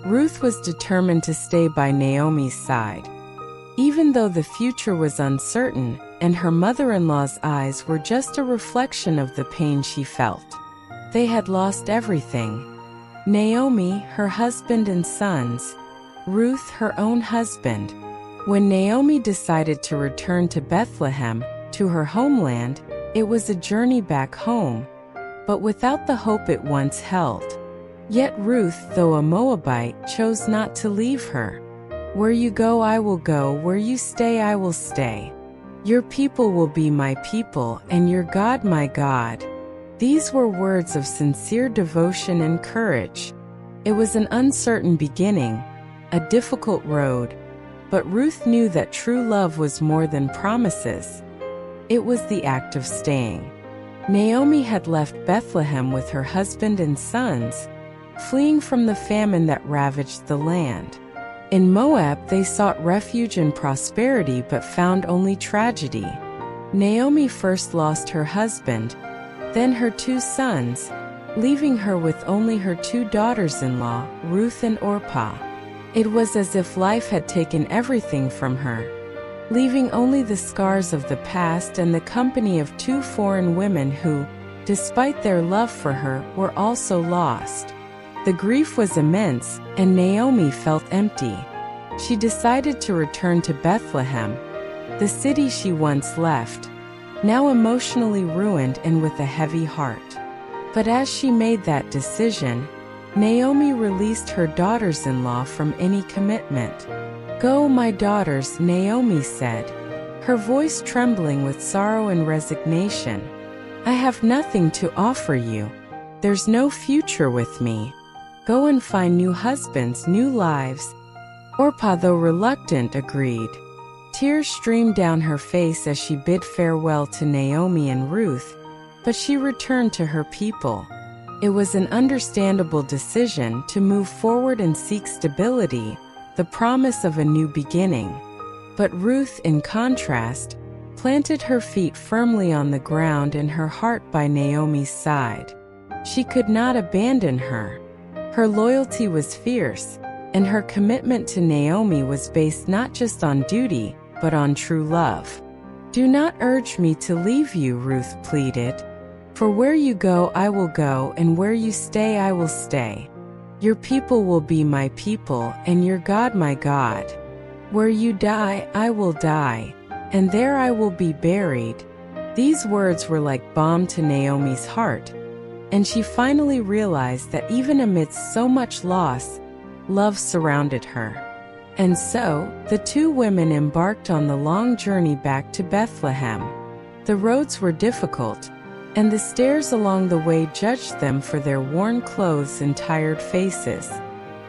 Ruth was determined to stay by Naomi's side. Even though the future was uncertain, and her mother-in-law's eyes were just a reflection of the pain she felt. They had lost everything. Naomi, her husband and sons. Ruth, her own husband. When Naomi decided to return to Bethlehem, to her homeland, it was a journey back home, but without the hope it once held. Yet Ruth, though a Moabite, chose not to leave her. Where you go, I will go. Where you stay, I will stay. Your people will be my people, and your God my God. These were words of sincere devotion and courage. It was an uncertain beginning, a difficult road, but Ruth knew that true love was more than promises. It was the act of staying. Naomi had left Bethlehem with her husband and sons, fleeing from the famine that ravaged the land. In Moab, they sought refuge and prosperity but found only tragedy. Naomi first lost her husband, then her 2 sons, leaving her with only her 2 daughters-in-law, Ruth and Orpah. It was as if life had taken everything from her, leaving only the scars of the past and the company of 2 foreign women who, despite their love for her, were also lost. The grief was immense, and Naomi felt empty. She decided to return to Bethlehem, the city she once left, now emotionally ruined and with a heavy heart. But as she made that decision, Naomi released her daughters-in-law from any commitment. "Go, my daughters," Naomi said, her voice trembling with sorrow and resignation. "I have nothing to offer you. There's no future with me. Go and find new husbands, new lives." Orpah, though reluctant, agreed. Tears streamed down her face as she bid farewell to Naomi and Ruth, but she returned to her people. It was an understandable decision to move forward and seek stability, the promise of a new beginning. But Ruth, in contrast, planted her feet firmly on the ground and her heart by Naomi's side. She could not abandon her. Her loyalty was fierce, and her commitment to Naomi was based not just on duty, but on true love. "Do not urge me to leave you," Ruth pleaded. "For where you go, I will go, and where you stay, I will stay. Your people will be my people, and your God my God. Where you die, I will die, and there I will be buried." These words were like balm to Naomi's heart, and she finally realized that even amidst so much loss, love surrounded her. And so, the 2 women embarked on the long journey back to Bethlehem. The roads were difficult, and the stairs along the way judged them for their worn clothes and tired faces.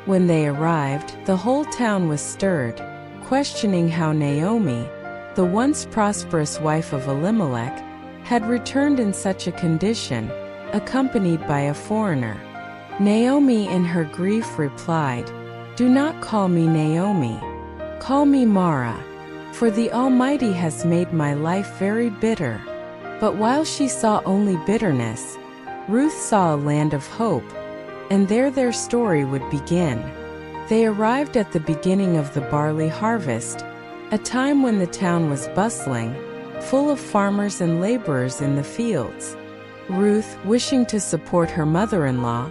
When they arrived, the whole town was stirred, questioning how Naomi, the once prosperous wife of Elimelech, had returned in such a condition, accompanied by a foreigner. Naomi, in her grief, replied, "Do not call me Naomi. Call me Mara, for the Almighty has made my life very bitter." But while she saw only bitterness, Ruth saw a land of hope, and there their story would begin. They arrived at the beginning of the barley harvest, a time when the town was bustling, full of farmers and laborers in the fields. Ruth, wishing to support her mother-in-law,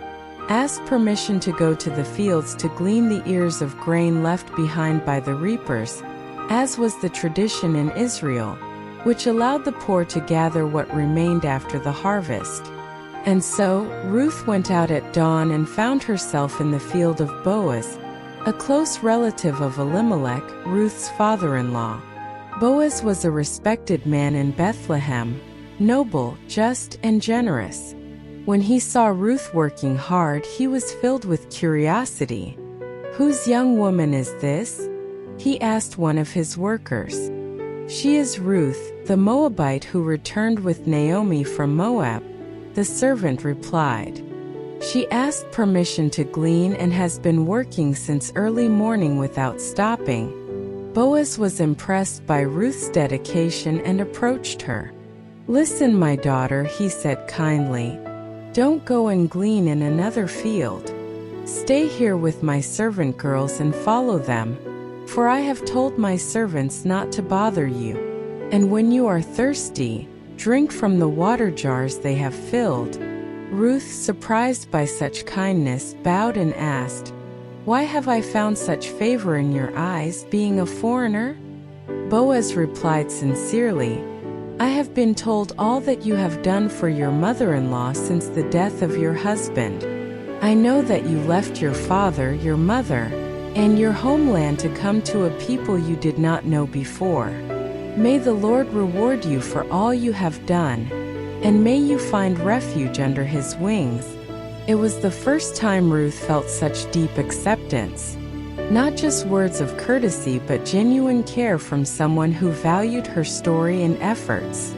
asked permission to go to the fields to glean the ears of grain left behind by the reapers, as was the tradition in Israel, which allowed the poor to gather what remained after the harvest. And so, Ruth went out at dawn and found herself in the field of Boaz, a close relative of Elimelech, Ruth's father-in-law. Boaz was a respected man in Bethlehem, noble, just, and generous. When he saw Ruth working hard, he was filled with curiosity. "Whose young woman is this?" he asked one of his workers. "She is Ruth, the Moabite who returned with Naomi from Moab," the servant replied. "She asked permission to glean and has been working since early morning without stopping." Boaz was impressed by Ruth's dedication and approached her. "Listen, my daughter," he said kindly. "Don't go and glean in another field. Stay here with my servant girls and follow them, for I have told my servants not to bother you. And when you are thirsty, drink from the water jars they have filled." Ruth, surprised by such kindness, bowed and asked, "Why have I found such favor in your eyes, being a foreigner?" Boaz replied sincerely, "I have been told all that you have done for your mother-in-law since the death of your husband. I know that you left your father, your mother, and your homeland to come to a people you did not know before. May the Lord reward you for all you have done, and may you find refuge under his wings." It was the first time Ruth felt such deep acceptance. Not just words of courtesy, but genuine care from someone who valued her story and efforts.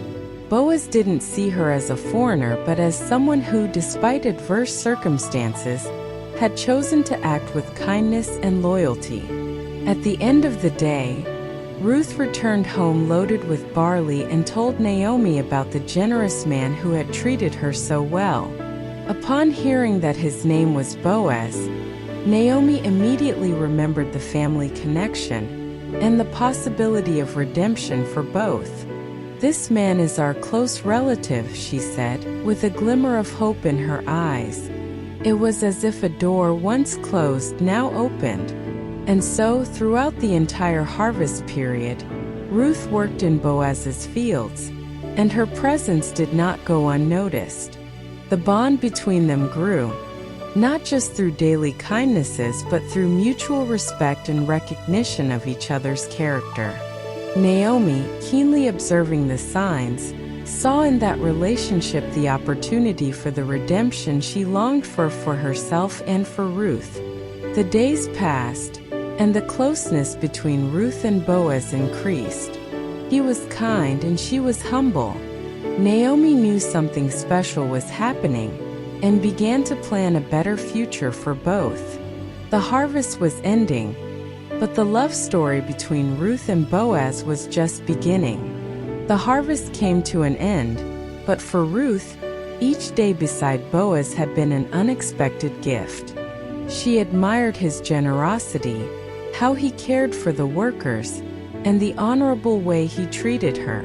Boaz didn't see her as a foreigner, but as someone who, despite adverse circumstances, had chosen to act with kindness and loyalty. At the end of the day, Ruth returned home loaded with barley and told Naomi about the generous man who had treated her so well. Upon hearing that his name was Boaz, Naomi immediately remembered the family connection and the possibility of redemption for both. "This man is our close relative," she said, with a glimmer of hope in her eyes. It was as if a door once closed now opened. And so, throughout the entire harvest period, Ruth worked in Boaz's fields, and her presence did not go unnoticed. The bond between them grew, not just through daily kindnesses but through mutual respect and recognition of each other's character. Naomi, keenly observing the signs, saw in that relationship the opportunity for the redemption she longed for herself and for Ruth. The days passed, and the closeness between Ruth and Boaz increased. He was kind and she was humble. Naomi knew something special was happening and began to plan a better future for both. The harvest was ending, but the love story between Ruth and Boaz was just beginning. The harvest came to an end, but for Ruth, each day beside Boaz had been an unexpected gift. She admired his generosity, how he cared for the workers, and the honorable way he treated her.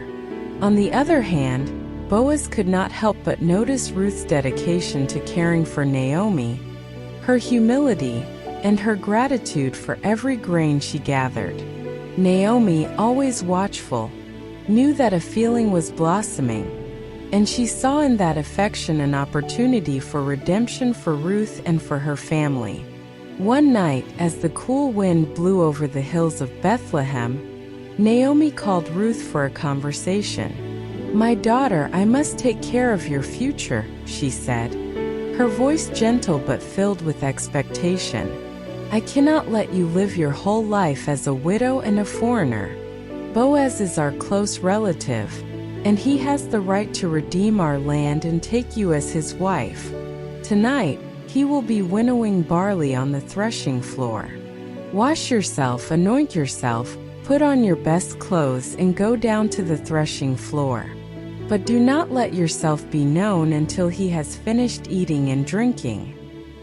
On the other hand, Boaz could not help but notice Ruth's dedication to caring for Naomi, her humility, and her gratitude for every grain she gathered. Naomi, always watchful, knew that a feeling was blossoming, and she saw in that affection an opportunity for redemption for Ruth and for her family. One night, as the cool wind blew over the hills of Bethlehem, Naomi called Ruth for a conversation. "My daughter, I must take care of your future," she said, her voice gentle but filled with expectation. "I cannot let you live your whole life as a widow and a foreigner. Boaz is our close relative, and he has the right to redeem our land and take you as his wife. Tonight, he will be winnowing barley on the threshing floor. Wash yourself, anoint yourself, put on your best clothes, and go down to the threshing floor. But do not let yourself be known until he has finished eating and drinking.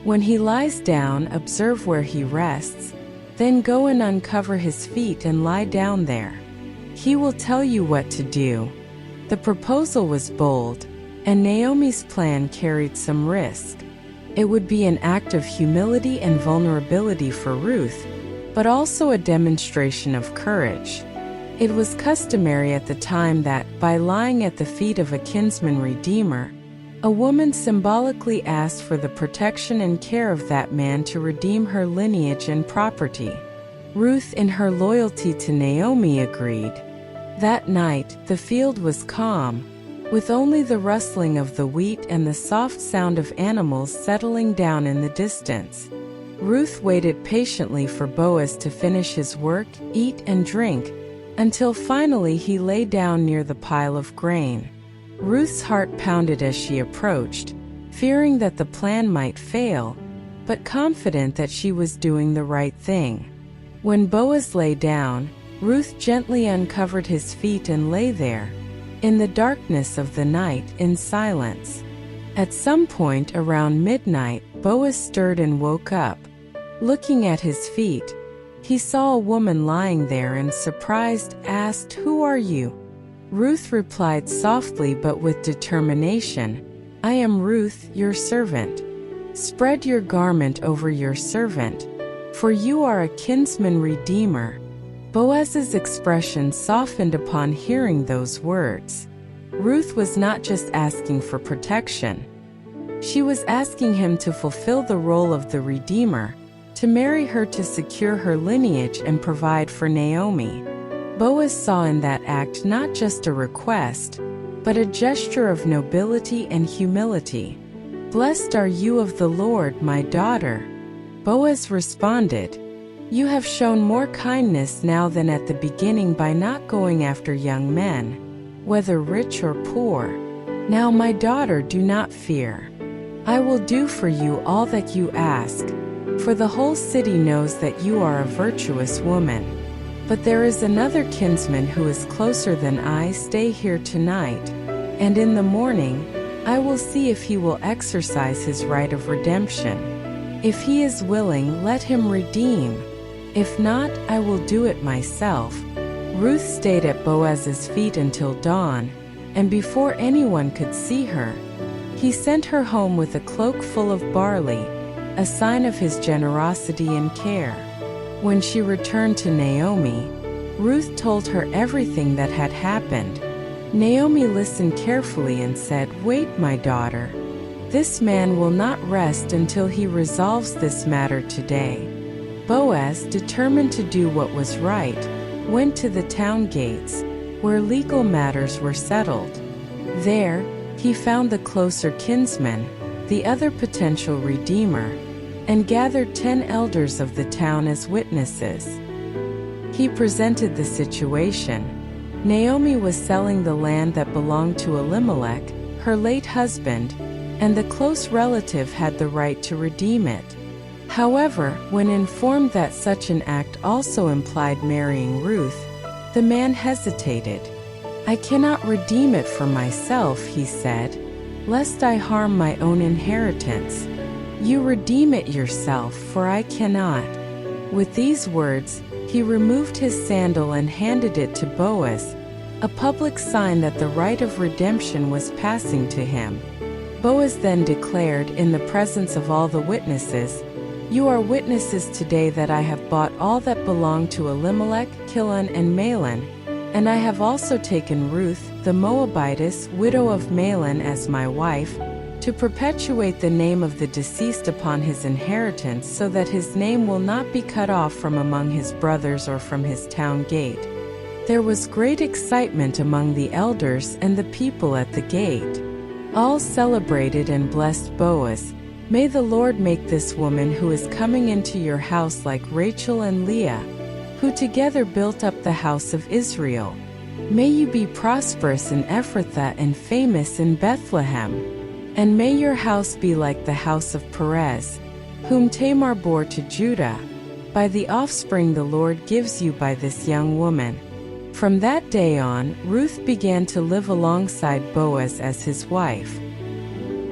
When he lies down, observe where he rests, then go and uncover his feet and lie down there. He will tell you what to do." The proposal was bold, and Naomi's plan carried some risk. It would be an act of humility and vulnerability for Ruth, but also a demonstration of courage. It was customary at the time that, by lying at the feet of a kinsman redeemer, a woman symbolically asked for the protection and care of that man to redeem her lineage and property. Ruth, in her loyalty to Naomi, agreed. That night, the field was calm, with only the rustling of the wheat and the soft sound of animals settling down in the distance. Ruth waited patiently for Boaz to finish his work, eat and drink, until finally he lay down near the pile of grain. Ruth's heart pounded as she approached, fearing that the plan might fail, but confident that she was doing the right thing. When Boaz lay down, Ruth gently uncovered his feet and lay there, in the darkness of the night, in silence. At some point around midnight, Boaz stirred and woke up. Looking at his feet, he saw a woman lying there and, surprised, asked, "Who are you?" Ruth replied softly but with determination, "I am Ruth, your servant. Spread your garment over your servant, for you are a kinsman redeemer." Boaz's expression softened upon hearing those words. Ruth was not just asking for protection. She was asking him to fulfill the role of the Redeemer, to marry her to secure her lineage and provide for Naomi. Boaz saw in that act not just a request, but a gesture of nobility and humility. "Blessed are you of the Lord, my daughter." Boaz responded, "You have shown more kindness now than at the beginning by not going after young men, whether rich or poor. Now, my daughter, do not fear. I will do for you all that you ask, for the whole city knows that you are a virtuous woman. But there is another kinsman who is closer than I. Stay here tonight, and in the morning I will see if he will exercise his right of redemption. If he is willing, let him redeem. If not, I will do it myself." Ruth stayed at Boaz's feet until dawn, and before anyone could see her, he sent her home with a cloak full of barley, a sign of his generosity and care. When she returned to Naomi, Ruth told her everything that had happened. Naomi listened carefully and said, "Wait, my daughter. This man will not rest until he resolves this matter today." Boaz, determined to do what was right, went to the town gates, where legal matters were settled. There, he found the closer kinsman, the other potential redeemer, and gathered 10 elders of the town as witnesses. He presented the situation. Naomi was selling the land that belonged to Elimelech, her late husband, and the close relative had the right to redeem it. However, when informed that such an act also implied marrying Ruth, the man hesitated. "I cannot redeem it for myself," he said, "lest I harm my own inheritance. You redeem it yourself, for I cannot." With these words, he removed his sandal and handed it to Boaz, a public sign that the right of redemption was passing to him. Boaz then declared in the presence of all the witnesses, "You are witnesses today that I have bought all that belonged to Elimelech, Chilion, and Mahlon, and I have also taken Ruth, the Moabitess, widow of Mahlon, as my wife, to perpetuate the name of the deceased upon his inheritance, so that his name will not be cut off from among his brothers or from his town gate." There was great excitement among the elders and the people at the gate. All celebrated and blessed Boaz. "May the Lord make this woman who is coming into your house like Rachel and Leah, who together built up the house of Israel. May you be prosperous in Ephrathah and famous in Bethlehem. And may your house be like the house of Perez, whom Tamar bore to Judah, by the offspring the Lord gives you by this young woman." From that day on, Ruth began to live alongside Boaz as his wife.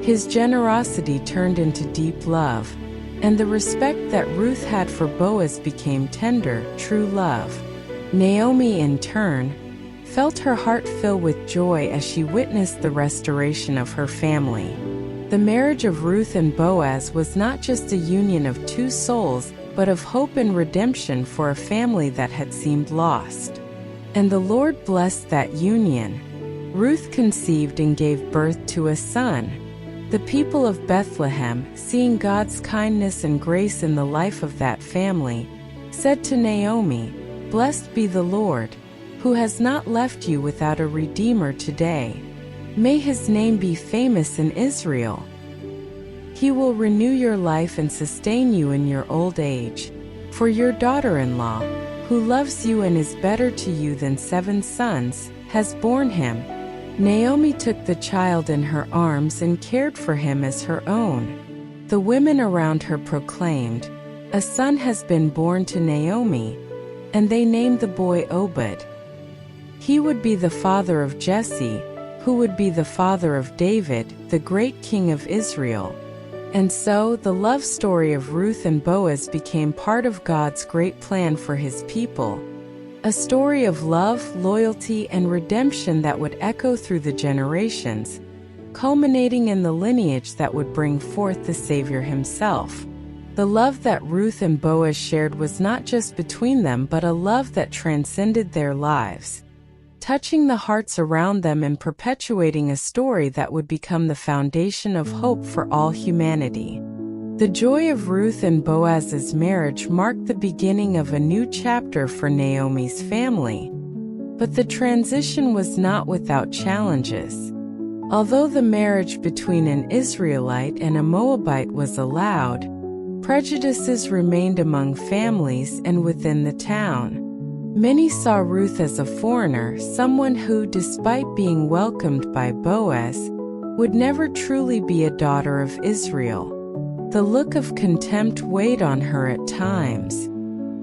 His generosity turned into deep love, and the respect that Ruth had for Boaz became tender, true love. Naomi, in turn, felt her heart fill with joy as she witnessed the restoration of her family. The marriage of Ruth and Boaz was not just a union of two souls, but of hope and redemption for a family that had seemed lost. And the Lord blessed that union. Ruth conceived and gave birth to a son. The people of Bethlehem, seeing God's kindness and grace in the life of that family, said to Naomi, "Blessed be the Lord, who has not left you without a redeemer today. May his name be famous in Israel. He will renew your life and sustain you in your old age. For your daughter-in-law, who loves you and is better to you than 7 sons, has borne him." Naomi took the child in her arms and cared for him as her own. The women around her proclaimed, "A son has been born to Naomi," and they named the boy Obed. He would be the father of Jesse, who would be the father of David, the great king of Israel. And so, the love story of Ruth and Boaz became part of God's great plan for his people. A story of love, loyalty, and redemption that would echo through the generations, culminating in the lineage that would bring forth the Savior himself. The love that Ruth and Boaz shared was not just between them but a love that transcended their lives, touching the hearts around them and perpetuating a story that would become the foundation of hope for all humanity. The joy of Ruth and Boaz's marriage marked the beginning of a new chapter for Naomi's family. But the transition was not without challenges. Although the marriage between an Israelite and a Moabite was allowed, prejudices remained among families and within the town. Many saw Ruth as a foreigner, someone who, despite being welcomed by Boaz, would never truly be a daughter of Israel. The look of contempt weighed on her at times.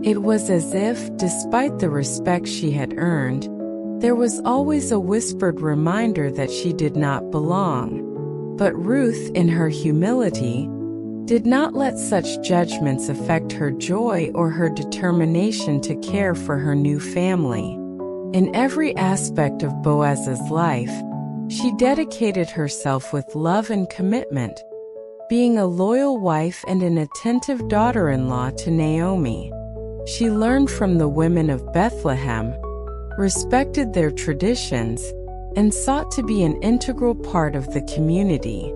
It was as if, despite the respect she had earned, there was always a whispered reminder that she did not belong. But Ruth, in her humility, did not let such judgments affect her joy or her determination to care for her new family. In every aspect of Boaz's life, she dedicated herself with love and commitment, being a loyal wife and an attentive daughter-in-law to Naomi. She learned from the women of Bethlehem, respected their traditions, and sought to be an integral part of the community.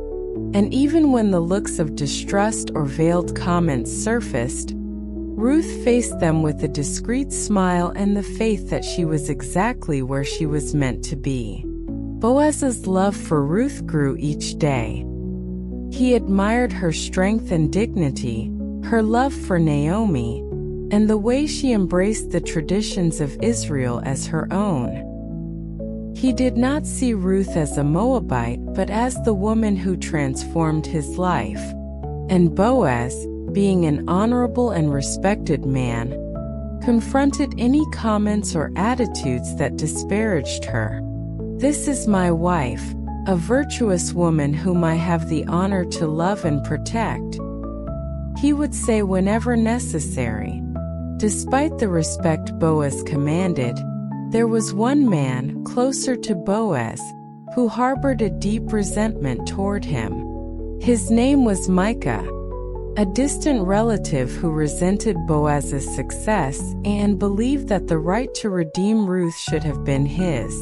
And even when the looks of distrust or veiled comments surfaced, Ruth faced them with a discreet smile and the faith that she was exactly where she was meant to be. Boaz's love for Ruth grew each day. He admired her strength and dignity, her love for Naomi, and the way she embraced the traditions of Israel as her own. He did not see Ruth as a Moabite but as the woman who transformed his life. And Boaz, being an honorable and respected man, confronted any comments or attitudes that disparaged her. "This is my wife, a virtuous woman whom I have the honor to love and protect," he would say whenever necessary. Despite the respect Boaz commanded, there was one man, closer to Boaz, who harbored a deep resentment toward him. His name was Micah, a distant relative who resented Boaz's success and believed that the right to redeem Ruth should have been his.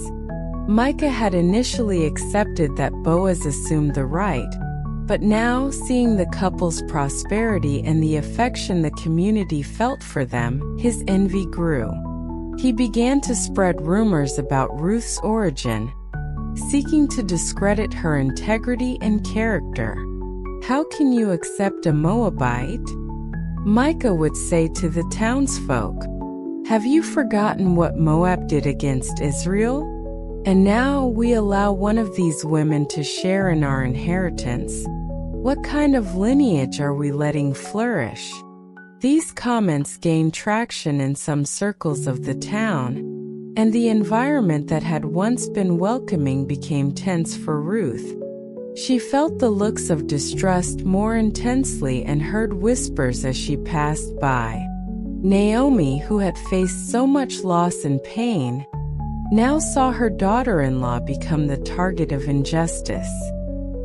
Micah had initially accepted that Boaz assumed the right, but now, seeing the couple's prosperity and the affection the community felt for them, his envy grew. He began to spread rumors about Ruth's origin, seeking to discredit her integrity and character. "How can you accept a Moabite?" Micah would say to the townsfolk. "Have you forgotten what Moab did against Israel? And now we allow one of these women to share in our inheritance. What kind of lineage are we letting flourish?" These comments gained traction in some circles of the town, and the environment that had once been welcoming became tense for Ruth. She felt the looks of distrust more intensely and heard whispers as she passed by. Naomi, who had faced so much loss and pain, now saw her daughter-in-law become the target of injustice.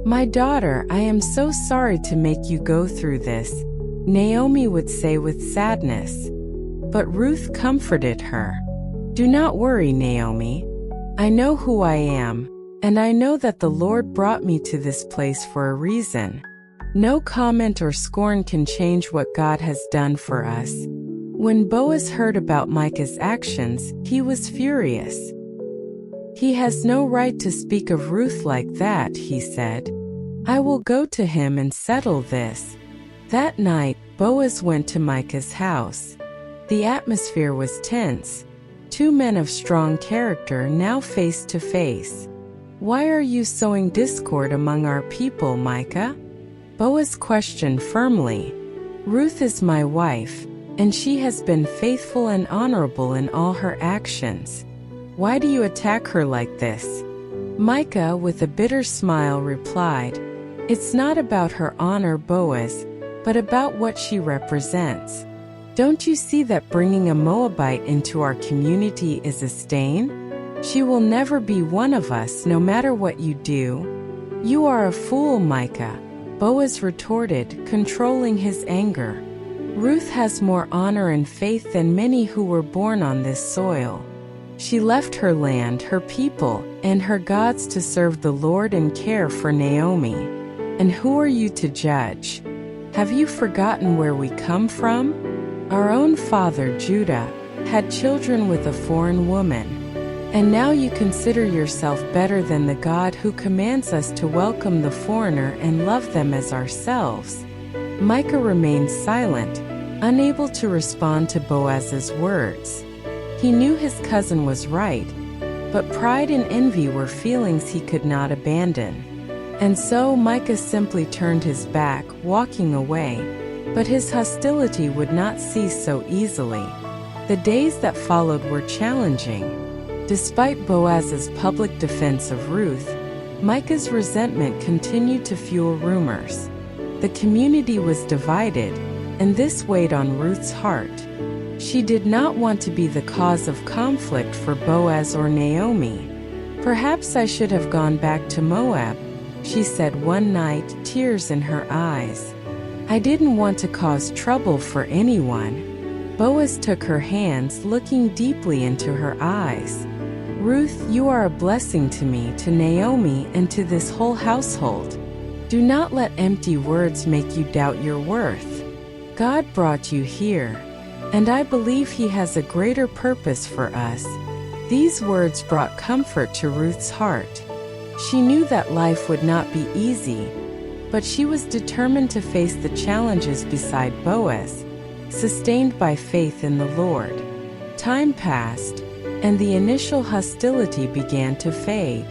"My daughter, I am so sorry to make you go through this," Naomi would say with sadness. But Ruth comforted her. "Do not worry, Naomi. I know who I am, and I know that the Lord brought me to this place for a reason. No comment or scorn can change what God has done for us." When Boaz heard about Micah's actions, he was furious. "He has no right to speak of Ruth like that," he said. "I will go to him and settle this." That night, Boaz went to Micah's house. The atmosphere was tense. Two men of strong character now face to face. "Why are you sowing discord among our people, Micah?" Boaz questioned firmly. "Ruth is my wife, and she has been faithful and honorable in all her actions. Why do you attack her like this?" Micah, with a bitter smile, replied, It's not about her honor, Boaz, but about what she represents. Don't you see that bringing a Moabite into our community is a stain? She will never be one of us, no matter what you do. You are a fool, Micah, Boaz retorted, controlling his anger. Ruth has more honor and faith than many who were born on this soil. She left her land, her people, and her gods to serve the Lord and care for Naomi. And who are you to judge? Have you forgotten where we come from? Our own father, Judah, had children with a foreign woman. And now you consider yourself better than the God who commands us to welcome the foreigner and love them as ourselves. Micah remained silent, unable to respond to Boaz's words. He knew his cousin was right, but pride and envy were feelings he could not abandon. And so Micah simply turned his back, walking away. But his hostility would not cease so easily. The days that followed were challenging. Despite Boaz's public defense of Ruth, Micah's resentment continued to fuel rumors. The community was divided, and this weighed on Ruth's heart. She did not want to be the cause of conflict for Boaz or Naomi. Perhaps I should have gone back to Moab, she said one night, tears in her eyes. I didn't want to cause trouble for anyone. Boaz took her hands, looking deeply into her eyes. Ruth, you are a blessing to me, to Naomi, and to this whole household. Do not let empty words make you doubt your worth. God brought you here, and I believe He has a greater purpose for us. These words brought comfort to Ruth's heart. She knew that life would not be easy, but she was determined to face the challenges beside Boaz, sustained by faith in the Lord. Time passed, and the initial hostility began to fade.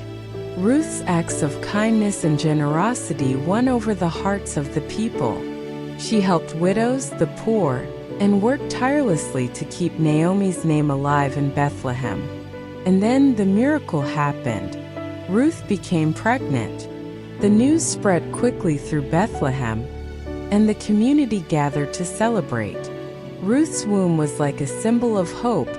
Ruth's acts of kindness and generosity won over the hearts of the people. She helped widows, the poor, and worked tirelessly to keep Naomi's name alive in Bethlehem. And then the miracle happened. Ruth became pregnant. The news spread quickly through Bethlehem, and the community gathered to celebrate. Ruth's womb was like a symbol of hope,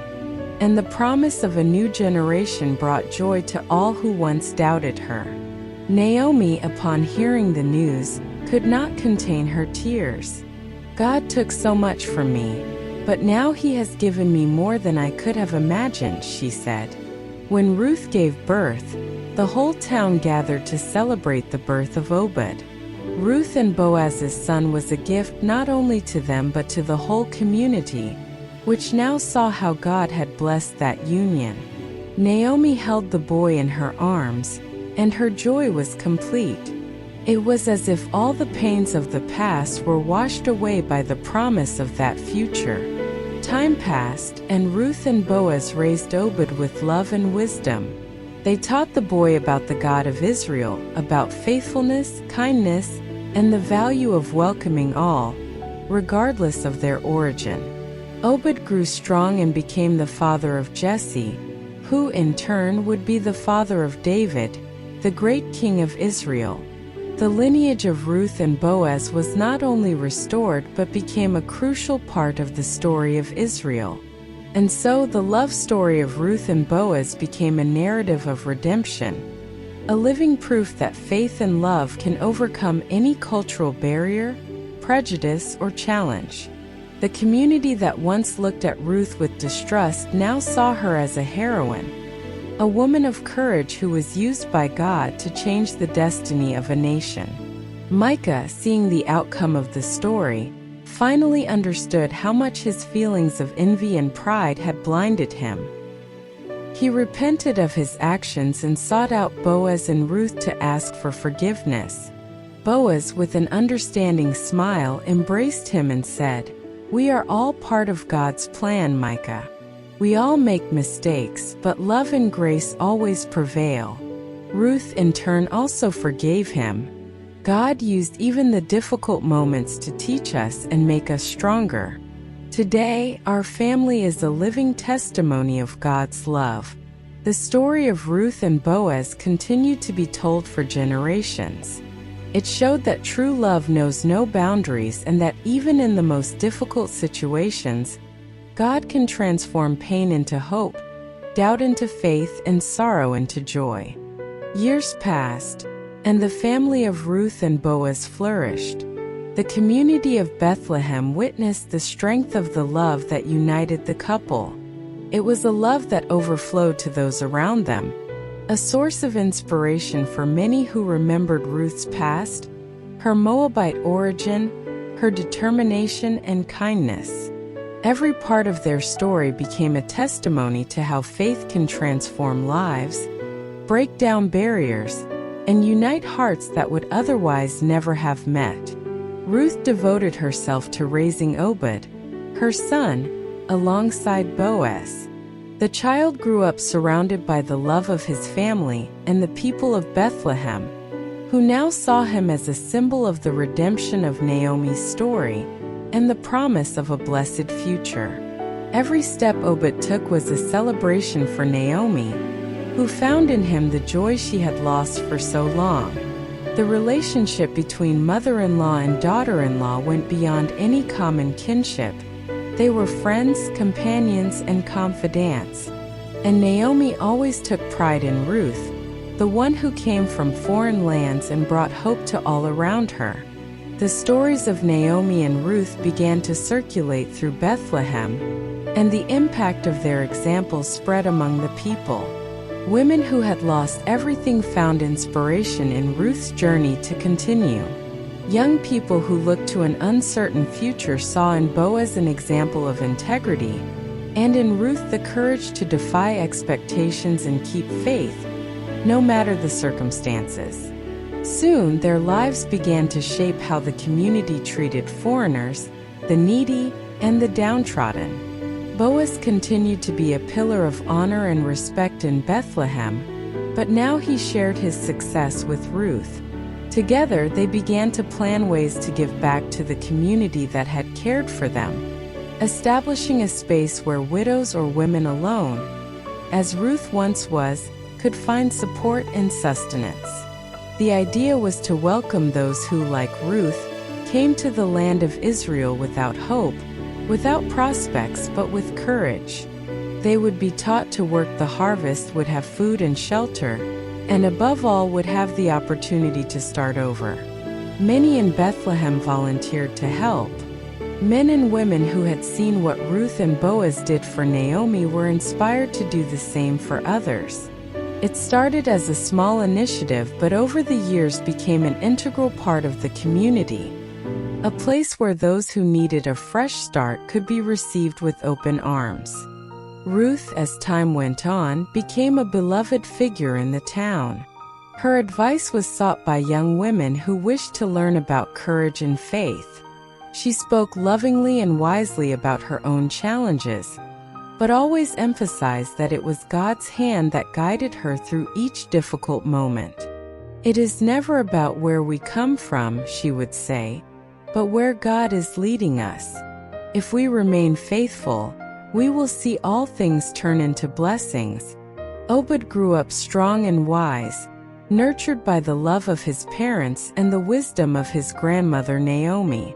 and the promise of a new generation brought joy to all who once doubted her. Naomi, upon hearing the news, could not contain her tears. God took so much from me, but now He has given me more than I could have imagined, she said. When Ruth gave birth, the whole town gathered to celebrate the birth of Obed. Ruth and Boaz's son was a gift not only to them but to the whole community, which now saw how God had blessed that union. Naomi held the boy in her arms, and her joy was complete. It was as if all the pains of the past were washed away by the promise of that future. Time passed, and Ruth and Boaz raised Obed with love and wisdom. They taught the boy about the God of Israel, about faithfulness, kindness, and the value of welcoming all, regardless of their origin. Obed grew strong and became the father of Jesse, who in turn would be the father of David, the great king of Israel. The lineage of Ruth and Boaz was not only restored but became a crucial part of the story of Israel. And so the love story of Ruth and Boaz became a narrative of redemption, a living proof that faith and love can overcome any cultural barrier, prejudice, or challenge. The community that once looked at Ruth with distrust now saw her as a heroine, a woman of courage who was used by God to change the destiny of a nation. Micah, seeing the outcome of the story, finally understood how much his feelings of envy and pride had blinded him. He repented of his actions and sought out Boaz and Ruth to ask for forgiveness. Boaz, with an understanding smile, embraced him and said, "We are all part of God's plan, Micah. We all make mistakes, but love and grace always prevail." Ruth, in turn, also forgave him. God used even the difficult moments to teach us and make us stronger. Today, our family is a living testimony of God's love. The story of Ruth and Boaz continued to be told for generations. It showed that true love knows no boundaries and that even in the most difficult situations, God can transform pain into hope, doubt into faith, and sorrow into joy. Years passed, and the family of Ruth and Boaz flourished. The community of Bethlehem witnessed the strength of the love that united the couple. It was a love that overflowed to those around them, a source of inspiration for many who remembered Ruth's past, her Moabite origin, her determination and kindness. Every part of their story became a testimony to how faith can transform lives, break down barriers, and unite hearts that would otherwise never have met. Ruth devoted herself to raising Obed, her son, alongside Boaz. The child grew up surrounded by the love of his family and the people of Bethlehem, who now saw him as a symbol of the redemption of Naomi's story and the promise of a blessed future. Every step Obed took was a celebration for Naomi, who found in him the joy she had lost for so long. The relationship between mother-in-law and daughter-in-law went beyond any common kinship. They were friends, companions, and confidants. And Naomi always took pride in Ruth, the one who came from foreign lands and brought hope to all around her. The stories of Naomi and Ruth began to circulate through Bethlehem, and the impact of their example spread among the people. Women who had lost everything found inspiration in Ruth's journey to continue. Young people who looked to an uncertain future saw in Boaz an example of integrity, and in Ruth the courage to defy expectations and keep faith, no matter the circumstances. Soon, their lives began to shape how the community treated foreigners, the needy, and the downtrodden. Boaz continued to be a pillar of honor and respect in Bethlehem, but now he shared his success with Ruth. Together, they began to plan ways to give back to the community that had cared for them, establishing a space where widows or women alone, as Ruth once was, could find support and sustenance. The idea was to welcome those who, like Ruth, came to the land of Israel without hope, without prospects, but with courage. They would be taught to work the harvest, would have food and shelter, and above all would have the opportunity to start over. Many in Bethlehem volunteered to help. Men and women who had seen what Ruth and Boaz did for Naomi were inspired to do the same for others. It started as a small initiative, but over the years became an integral part of the community, a place where those who needed a fresh start could be received with open arms. Ruth, as time went on, became a beloved figure in the town. Her advice was sought by young women who wished to learn about courage and faith. She spoke lovingly and wisely about her own challenges, but always emphasized that it was God's hand that guided her through each difficult moment. "It is never about where we come from," she would say, "but where God is leading us. If we remain faithful, we will see all things turn into blessings." Obed grew up strong and wise, nurtured by the love of his parents and the wisdom of his grandmother Naomi.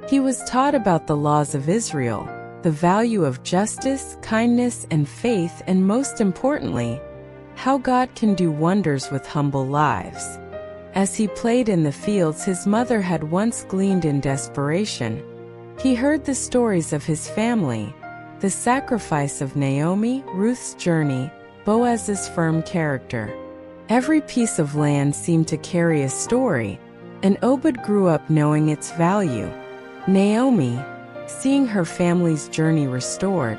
He was taught about the laws of Israel, the value of justice, kindness, and faith, and most importantly, how God can do wonders with humble lives. As he played in the fields his mother had once gleaned in desperation, he heard the stories of his family, the sacrifice of Naomi, Ruth's journey, Boaz's firm character. Every piece of land seemed to carry a story, and Obed grew up knowing its value. Naomi, seeing her family's journey restored,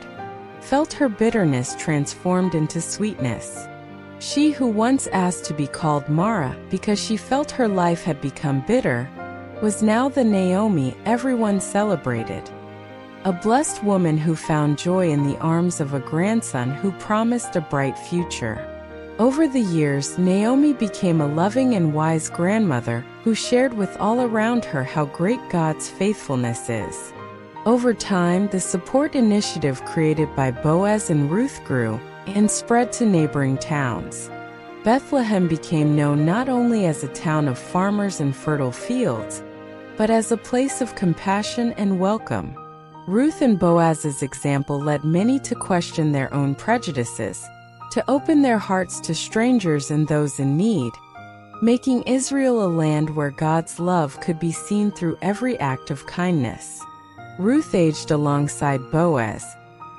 felt her bitterness transformed into sweetness. She who once asked to be called Mara because she felt her life had become bitter, was now the Naomi everyone celebrated. A blessed woman who found joy in the arms of a grandson who promised a bright future. Over the years, Naomi became a loving and wise grandmother who shared with all around her how great God's faithfulness is. Over time, the support initiative created by Boaz and Ruth grew and spread to neighboring towns. Bethlehem became known not only as a town of farmers and fertile fields, but as a place of compassion and welcome. Ruth and Boaz's example led many to question their own prejudices, to open their hearts to strangers and those in need, making Israel a land where God's love could be seen through every act of kindness. Ruth aged alongside Boaz,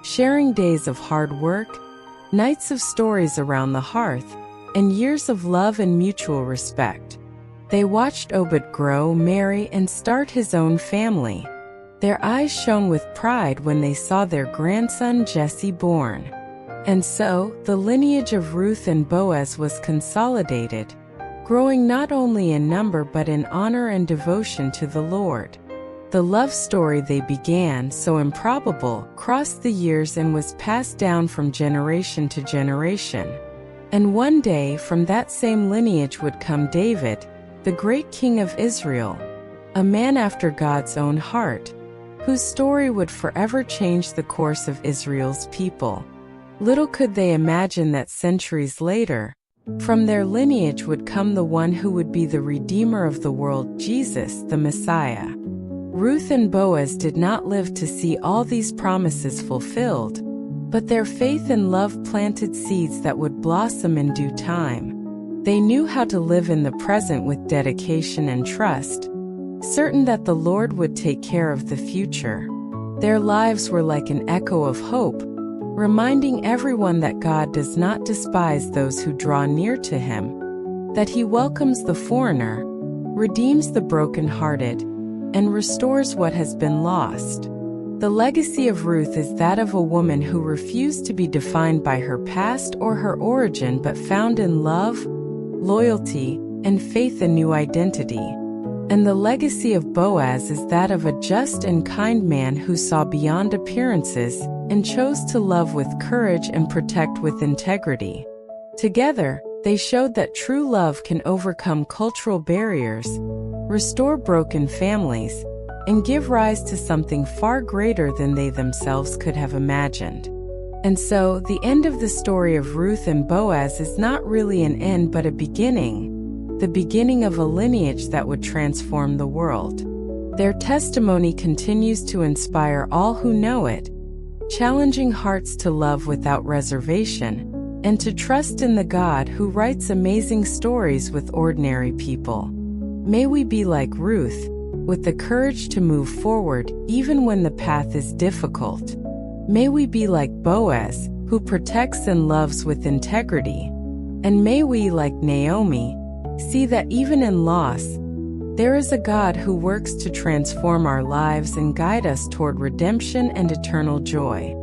sharing days of hard work, nights of stories around the hearth, and years of love and mutual respect. They watched Obed grow, marry, and start his own family. Their eyes shone with pride when they saw their grandson Jesse born. And so, the lineage of Ruth and Boaz was consolidated, growing not only in number but in honor and devotion to the Lord. The love story they began, so improbable, crossed the years and was passed down from generation to generation. And one day, from that same lineage would come David, the great king of Israel, a man after God's own heart, whose story would forever change the course of Israel's people. Little could they imagine that centuries later, from their lineage would come the one who would be the Redeemer of the world, Jesus, the Messiah. Ruth and Boaz did not live to see all these promises fulfilled, but their faith and love planted seeds that would blossom in due time. They knew how to live in the present with dedication and trust, certain that the Lord would take care of the future. Their lives were like an echo of hope, reminding everyone that God does not despise those who draw near to Him, that He welcomes the foreigner, redeems the brokenhearted, and restores what has been lost. The legacy of Ruth is that of a woman who refused to be defined by her past or her origin but found in love, loyalty, and faith a new identity. And the legacy of Boaz is that of a just and kind man who saw beyond appearances and chose to love with courage and protect with integrity. Together, they showed that true love can overcome cultural barriers, restore broken families, and give rise to something far greater than they themselves could have imagined. And so, the end of the story of Ruth and Boaz is not really an end but a beginning, the beginning of a lineage that would transform the world. Their testimony continues to inspire all who know it, challenging hearts to love without reservation, and to trust in the God who writes amazing stories with ordinary people. May we be like Ruth, with the courage to move forward even when the path is difficult. May we be like Boaz, who protects and loves with integrity. And may we, like Naomi, see that even in loss, there is a God who works to transform our lives and guide us toward redemption and eternal joy.